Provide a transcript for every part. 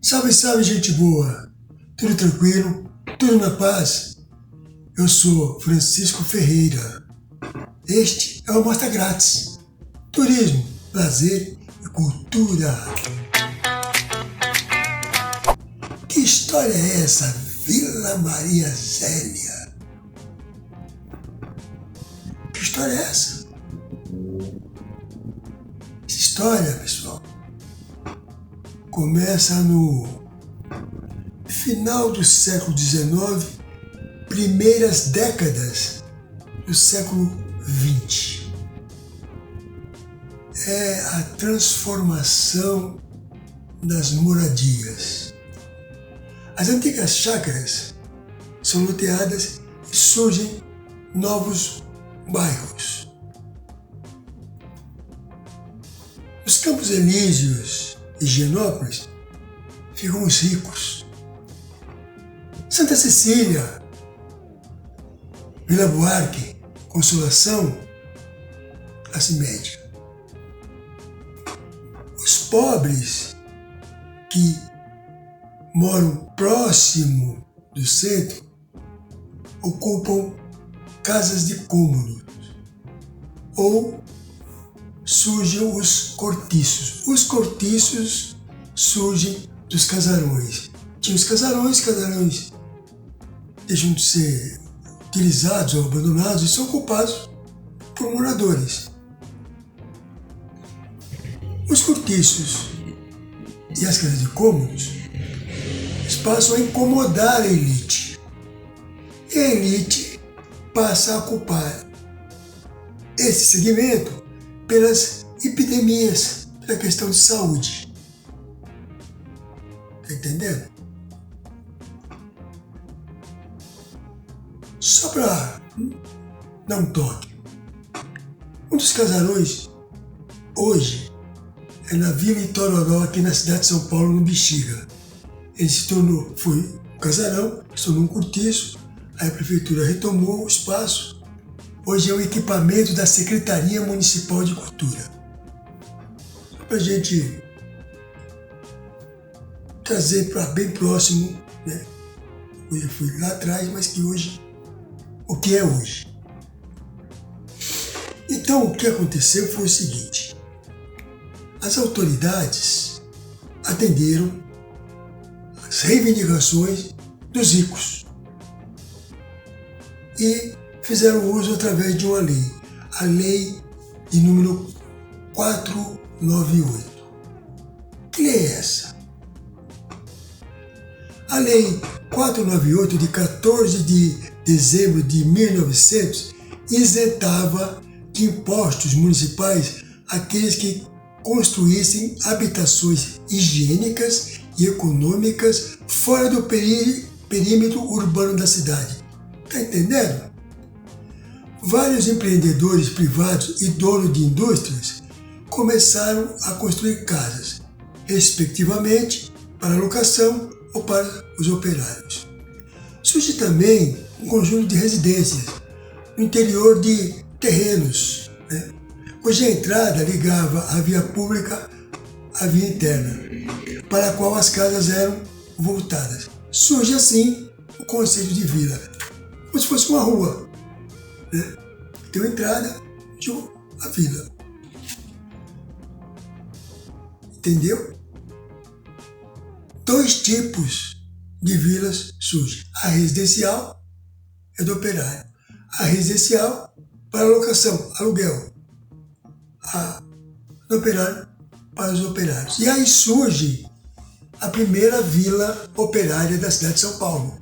Salve, salve, gente boa! Tudo tranquilo? Tudo na paz? Eu sou Francisco Ferreira. Este é o Mostra Grátis. Turismo, lazer e cultura. Que história é essa, Vila Maria Zélia? Que história é essa? Essa história, pessoal, começa no final do século XIX, primeiras décadas do século XX. É a transformação das moradias. As antigas chácaras são loteadas e surgem novos bairros. Os Campos Elíseos e Higienópolis ficam os ricos. Santa Cecília, Vila Buarque, Consolação, classe média. Os pobres que moram próximo do centro ocupam casas de cômodos ou surgem os cortiços. Os cortiços surgem dos casarões. Tinha os casarões deixam de ser utilizados ou abandonados e são ocupados por moradores. Os cortiços e as casas de cômodos passam a incomodar a elite. E a elite passa a ocupar esse segmento pelas epidemias, pela questão de saúde. Está entendendo? Só para dar um toque. Um dos casarões, hoje, é na Vila Itororó, aqui na cidade de São Paulo, no Bexiga. Ele foi um casarão, se tornou um cortiço, aí a prefeitura retomou o espaço. Hoje é um equipamento da Secretaria Municipal de Cultura. Só para a gente trazer para bem próximo, né? Eu fui lá atrás, mas que hoje, o que é hoje? Então, o que aconteceu foi o seguinte: as autoridades atenderam as reivindicações dos ricos e fizeram uso através de uma lei, a lei de número 498. Que lei é essa? A lei 498 de 14 de dezembro de 1900 isentava de impostos municipais aqueles que construíssem habitações higiênicas e econômicas fora do perímetro urbano da cidade. Está entendendo? Vários empreendedores privados e donos de indústrias começaram a construir casas, respectivamente para locação ou para os operários. Surge também um conjunto de residências no interior de terrenos, né, cuja entrada ligava a via pública à via interna, para a qual as casas eram voltadas. Surge assim o conceito de vila, como se fosse uma rua, né? Tem uma entrada de a vila. Entendeu? Dois tipos de vilas surgem. A residencial é do operário. A residencial para locação, aluguel. A do operário para os operários. E aí surge a primeira vila operária da cidade de São Paulo,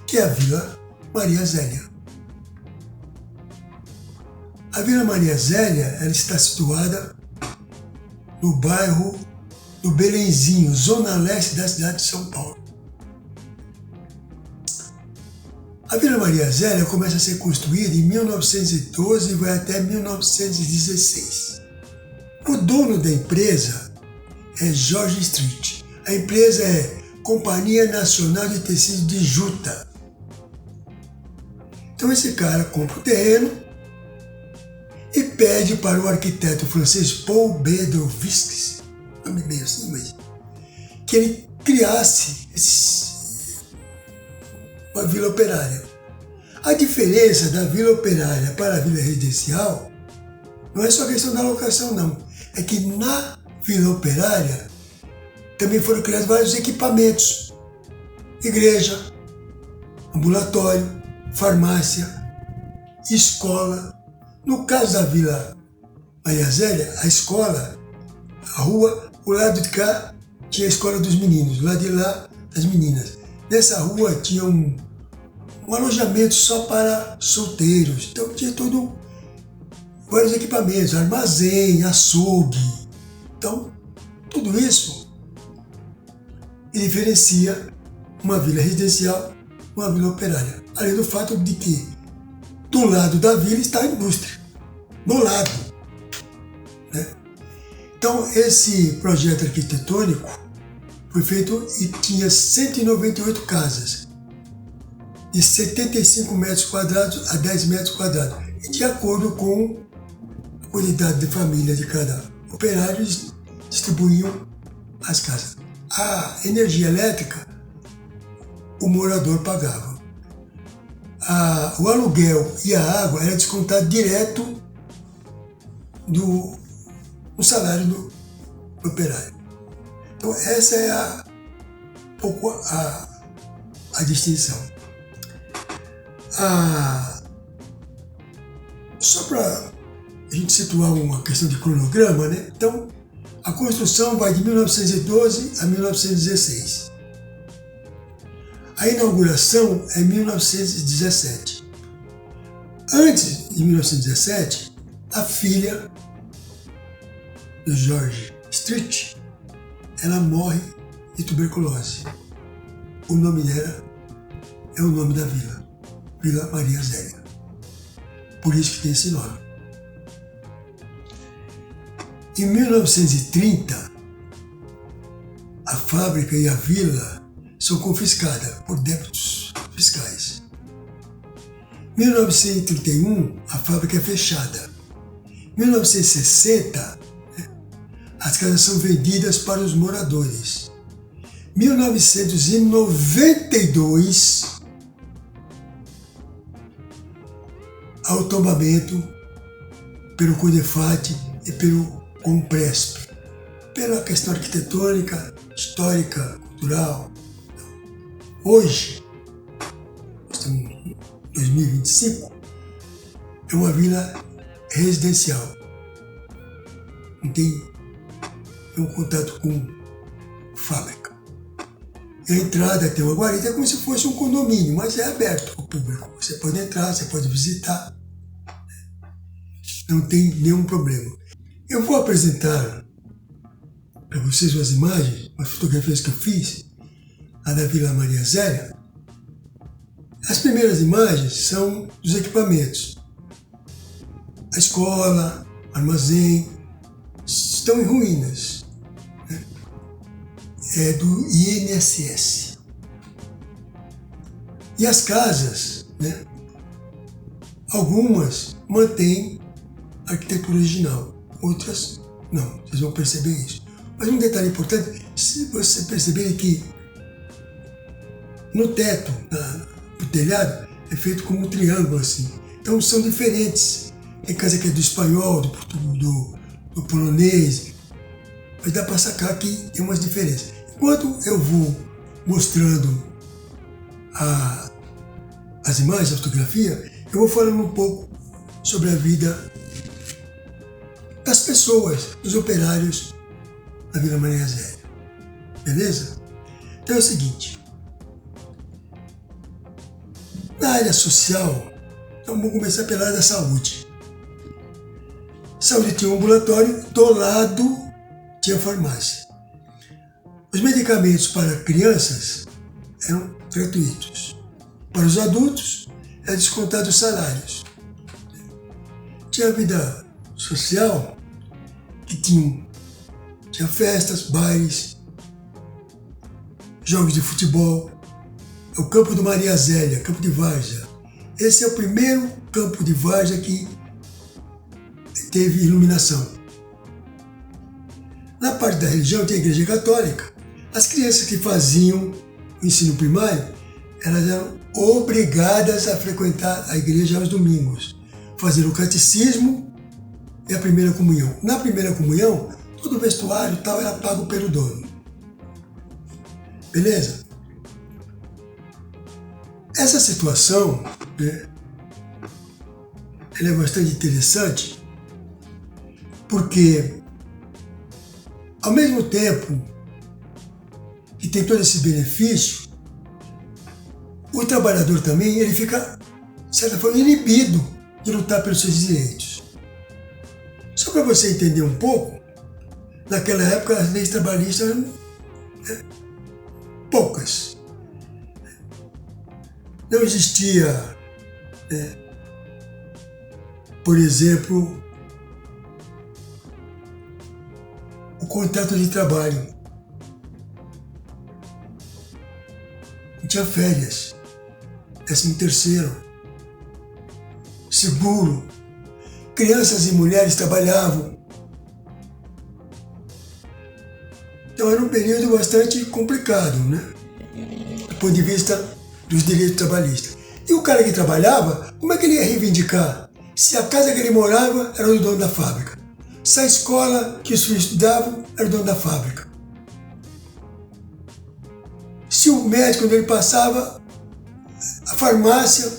que é a Vila Maria Zélia. A Vila Maria Zélia, ela está situada no bairro do Belenzinho, zona leste da cidade de São Paulo. A Vila Maria Zélia começa a ser construída em 1912 e vai até 1916. O dono da empresa é George Street. A empresa é Companhia Nacional de Tecidos de Juta. Então esse cara compra o terreno e pede para o arquiteto francês Paul Bedrovisky, nome meio assim, mas que ele criasse uma vila operária. A diferença da vila operária para a vila residencial não é só questão da locação, não. É que na vila operária também foram criados vários equipamentos. Igreja, ambulatório, farmácia, escola. No caso da Vila Maria Zélia, a escola, a rua, o lado de cá tinha a escola dos meninos, o lado de lá das meninas. Nessa rua tinha um alojamento só para solteiros. Então tinha vários equipamentos, armazém, açougue. Então, tudo isso diferencia uma vila residencial de uma vila operária. Além do fato de que do lado da vila está a indústria. Do lado. Né? Então, esse projeto arquitetônico foi feito e tinha 198 casas, de 75 metros quadrados a 10 metros quadrados. E de acordo com a quantidade de família de cada operário, eles distribuíam as casas. A energia elétrica, o morador pagava. O aluguel e a água era descontado direto do salário do operário. Então essa é pouco a distinção. Só para a gente situar uma questão de cronograma, né? Então, a construção vai de 1912 a 1916. A inauguração é em 1917. Antes de 1917, a filha do George Street, ela morre de tuberculose. O nome dela é o nome da vila, Vila Maria Zélia. Por isso que tem esse nome. Em 1930, a fábrica e a vila são confiscadas por débitos fiscais. Em 1931, a fábrica é fechada. Em 1960, as casas são vendidas para os moradores. Em 1992, há o tombamento pelo CODEFAT e pelo COMPRESP, pela questão arquitetônica, histórica, cultural. Hoje, estamos em 2025, é uma vila residencial. Não tem um contato com fábrica. E a entrada tem uma guarita, é como se fosse um condomínio, mas é aberto ao público. Você pode entrar, você pode visitar. Não tem nenhum problema. Eu vou apresentar para vocês umas imagens, umas fotografias que eu fiz lá da Vila Maria Zélia. As primeiras imagens são dos equipamentos. A escola, armazém, estão em ruínas. Né? É do INSS. E as casas, né? Algumas mantêm a arquitetura original, outras não. Vocês vão perceber isso. Mas um detalhe importante, se você perceberem que no teto, no telhado, é feito como um triângulo assim. Então são diferentes. Tem casa que é do espanhol, do polonês, mas dá para sacar que tem umas diferenças. Enquanto eu vou mostrando as imagens, a fotografia, eu vou falando um pouco sobre a vida das pessoas, dos operários da Vila Maria Zélia. Beleza? Então é o seguinte. Na área social, então vamos começar pela área da saúde. Saúde tinha um ambulatório, do lado tinha farmácia. Os medicamentos para crianças eram gratuitos. Para os adultos, era descontado os salários. Tinha a vida social, que tinha festas, bailes, jogos de futebol. O campo do Maria Zélia, campo de várzea. Esse é o primeiro campo de várzea que teve iluminação. Na parte da religião tem a Igreja Católica, As crianças que faziam o ensino primário, elas eram obrigadas a frequentar a igreja aos domingos, fazer o catecismo e a primeira comunhão. Na primeira comunhão, todo o vestuário e tal era pago pelo dono. Beleza? Essa situação, né, ela é bastante interessante, porque ao mesmo tempo que tem todo esse benefício, o trabalhador também ele fica, de certa forma, inibido de lutar pelos seus direitos. Só para você entender um pouco, naquela época as leis trabalhistas eram, né, poucas. Não existia, né, por exemplo, o contrato de trabalho. Não tinha férias, 13º, seguro. Crianças e mulheres trabalhavam. Então era um período bastante complicado, né? Do ponto de vista dos direitos trabalhistas. E o cara que trabalhava, como é que ele ia reivindicar? Se a casa que ele morava era o dono da fábrica. Se a escola que os filhos estudavam era o dono da fábrica. Se o médico onde ele passava, a farmácia,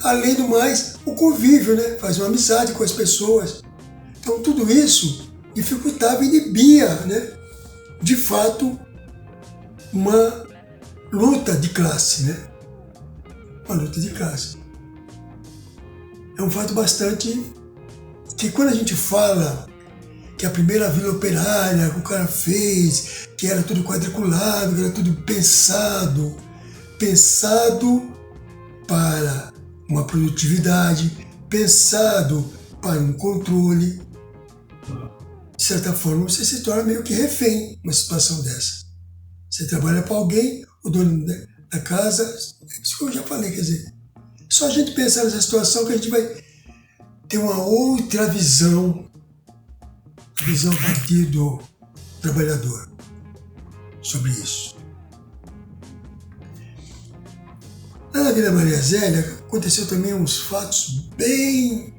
além do mais, o convívio, né? Fazer uma amizade com as pessoas. Então tudo isso dificultava e inibia, né, de fato, uma luta de classe, né? Uma luta de classe. É um fato bastante que quando a gente fala que a primeira vila operária que o cara fez, que era tudo quadriculado, que era tudo pensado para uma produtividade, pensado para um controle, de certa forma você se torna meio que refém numa situação dessa. Você trabalha para alguém, o dono da casa, isso que eu já falei, quer dizer, só a gente pensar nessa situação que a gente vai ter uma outra visão, a visão a partir do trabalhador sobre isso. Lá na Vila Maria Zélia aconteceu também uns fatos bem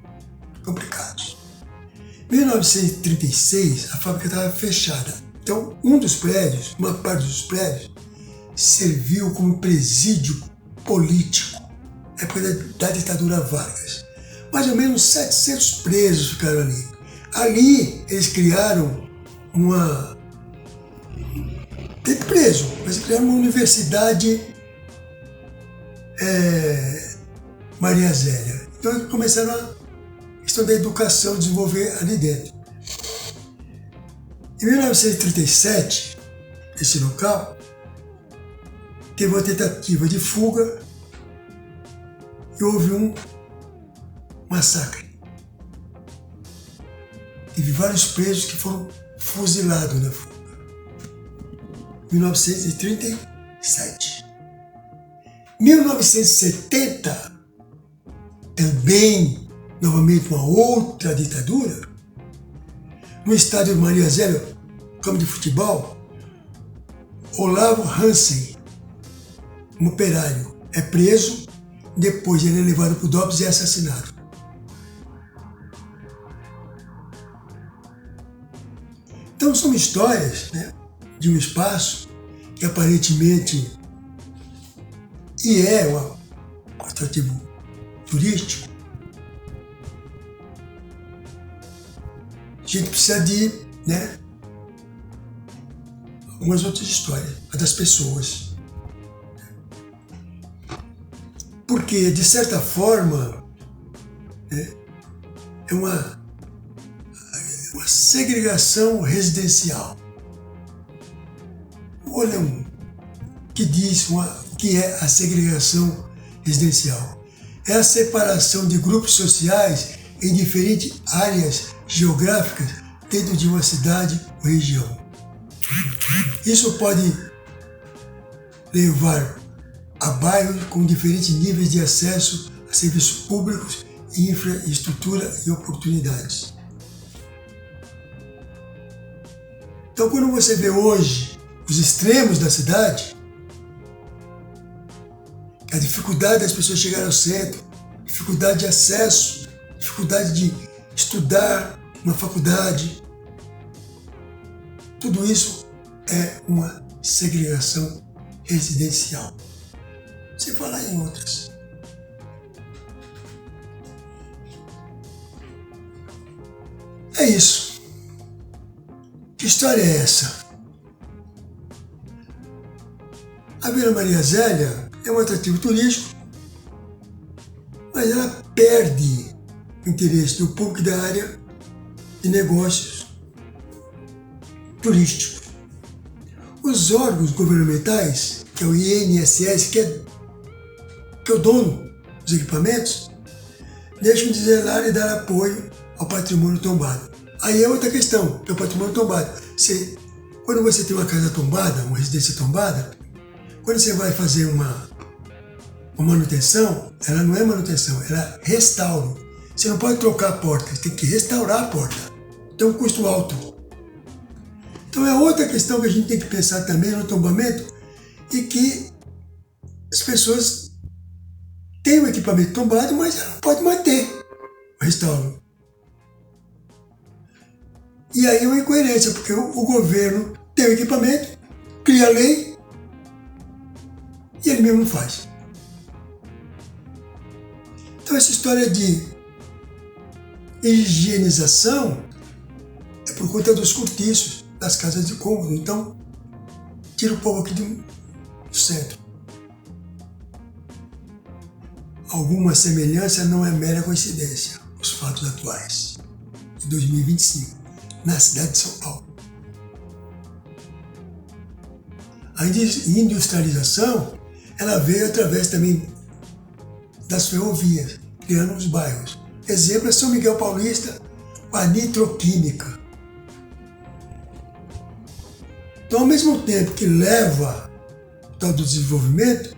complicados. Em 1936, a fábrica estava fechada. Então, uma parte dos prédios, serviu como presídio político, na época da ditadura Vargas. Mais ou menos 700 presos ficaram ali. Ali, eles criaram Teve preso, mas criaram uma universidade Maria Zélia. Então, eles começaram a questão da educação desenvolver ali dentro. Em 1937, esse local teve uma tentativa de fuga e houve um massacre. Teve vários presos que foram fuzilados na fuga. 1937. 1970, também, novamente, uma outra ditadura. No estádio Maria Zélia, campo de futebol, Olavo Hansen, um operário, é preso, depois ele é levado para o DOPS e é assassinado. Então são histórias, né, de um espaço que aparentemente é um atrativo turístico. A gente precisa de, né, algumas outras histórias, a das pessoas. Porque, de certa forma, né, é uma segregação residencial. Olha que diz o que é a segregação residencial. É a separação de grupos sociais em diferentes áreas geográficas dentro de uma cidade ou região. Isso pode levar a bairros com diferentes níveis de acesso a serviços públicos, infraestrutura e oportunidades. Então, quando você vê hoje os extremos da cidade, a dificuldade das pessoas chegarem ao centro, dificuldade de acesso, dificuldade de estudar uma faculdade. Tudo isso é uma segregação residencial. Sem falar em outras. É isso. Que história é essa? A Vila Maria Zélia é um atrativo turístico, mas ela perde o interesse do público da área de negócios turísticos. Os órgãos governamentais, que é o INSS, que é o dono dos equipamentos, deixam de zelar e dar apoio ao patrimônio tombado. Aí é outra questão, que é o patrimônio tombado. Quando você tem uma casa tombada, uma residência tombada, quando você vai fazer uma manutenção, ela não é manutenção, ela é restauro. Você não pode trocar a porta, você tem que restaurar a porta. Tem um custo alto. Então é outra questão que a gente tem que pensar também no tombamento, e que as pessoas têm o equipamento tombado, mas ela não pode manter o restauro. E aí é uma incoerência, porque o governo tem o equipamento, cria a lei, e ele mesmo não faz. Então essa história de higienização é por conta dos cortiços das casas de cômodo. Então, tira o povo aqui do centro. Alguma semelhança não é mera coincidência. Os fatos atuais de 2025, na cidade de São Paulo. A industrialização, ela veio através também das ferrovias, criando os bairros. Exemplo é São Miguel Paulista, com a nitroquímica. Então, ao mesmo tempo que leva todo o desenvolvimento,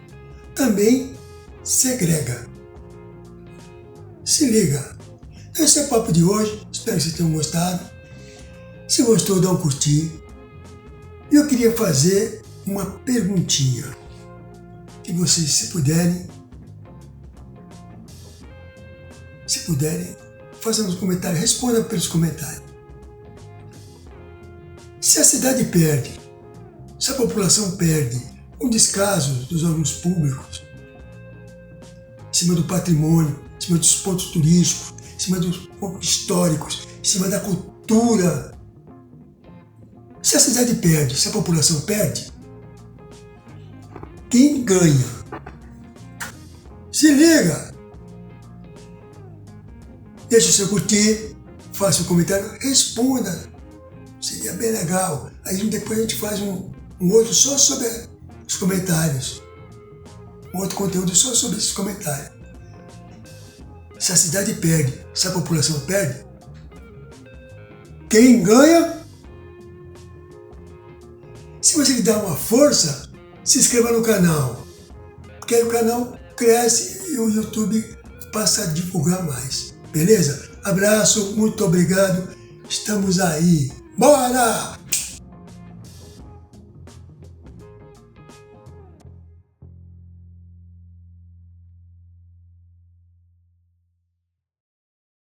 também segrega. Se liga. Esse é o papo de hoje. Espero que vocês tenham gostado. Se gostou, dá um curtir. E eu queria fazer uma perguntinha. Que vocês, se puderem, façam nos comentários, respondam pelos comentários. Se a cidade perde, se a população perde, com descaso dos órgãos públicos, em cima do patrimônio, em cima dos pontos turísticos, em cima dos pontos históricos, em cima da cultura, se a cidade perde, se a população perde, quem ganha? Se liga! Deixa o seu curtir, faça um comentário, responda. Seria bem legal. Aí depois a gente faz um outro só sobre os comentários. Um outro conteúdo só sobre esses comentários. Se a cidade perde, se a população perde, quem ganha? Se você dá uma força, se inscreva no canal. Porque aí o canal cresce e o YouTube passa a divulgar mais. Beleza? Abraço, muito obrigado. Estamos aí. Bora!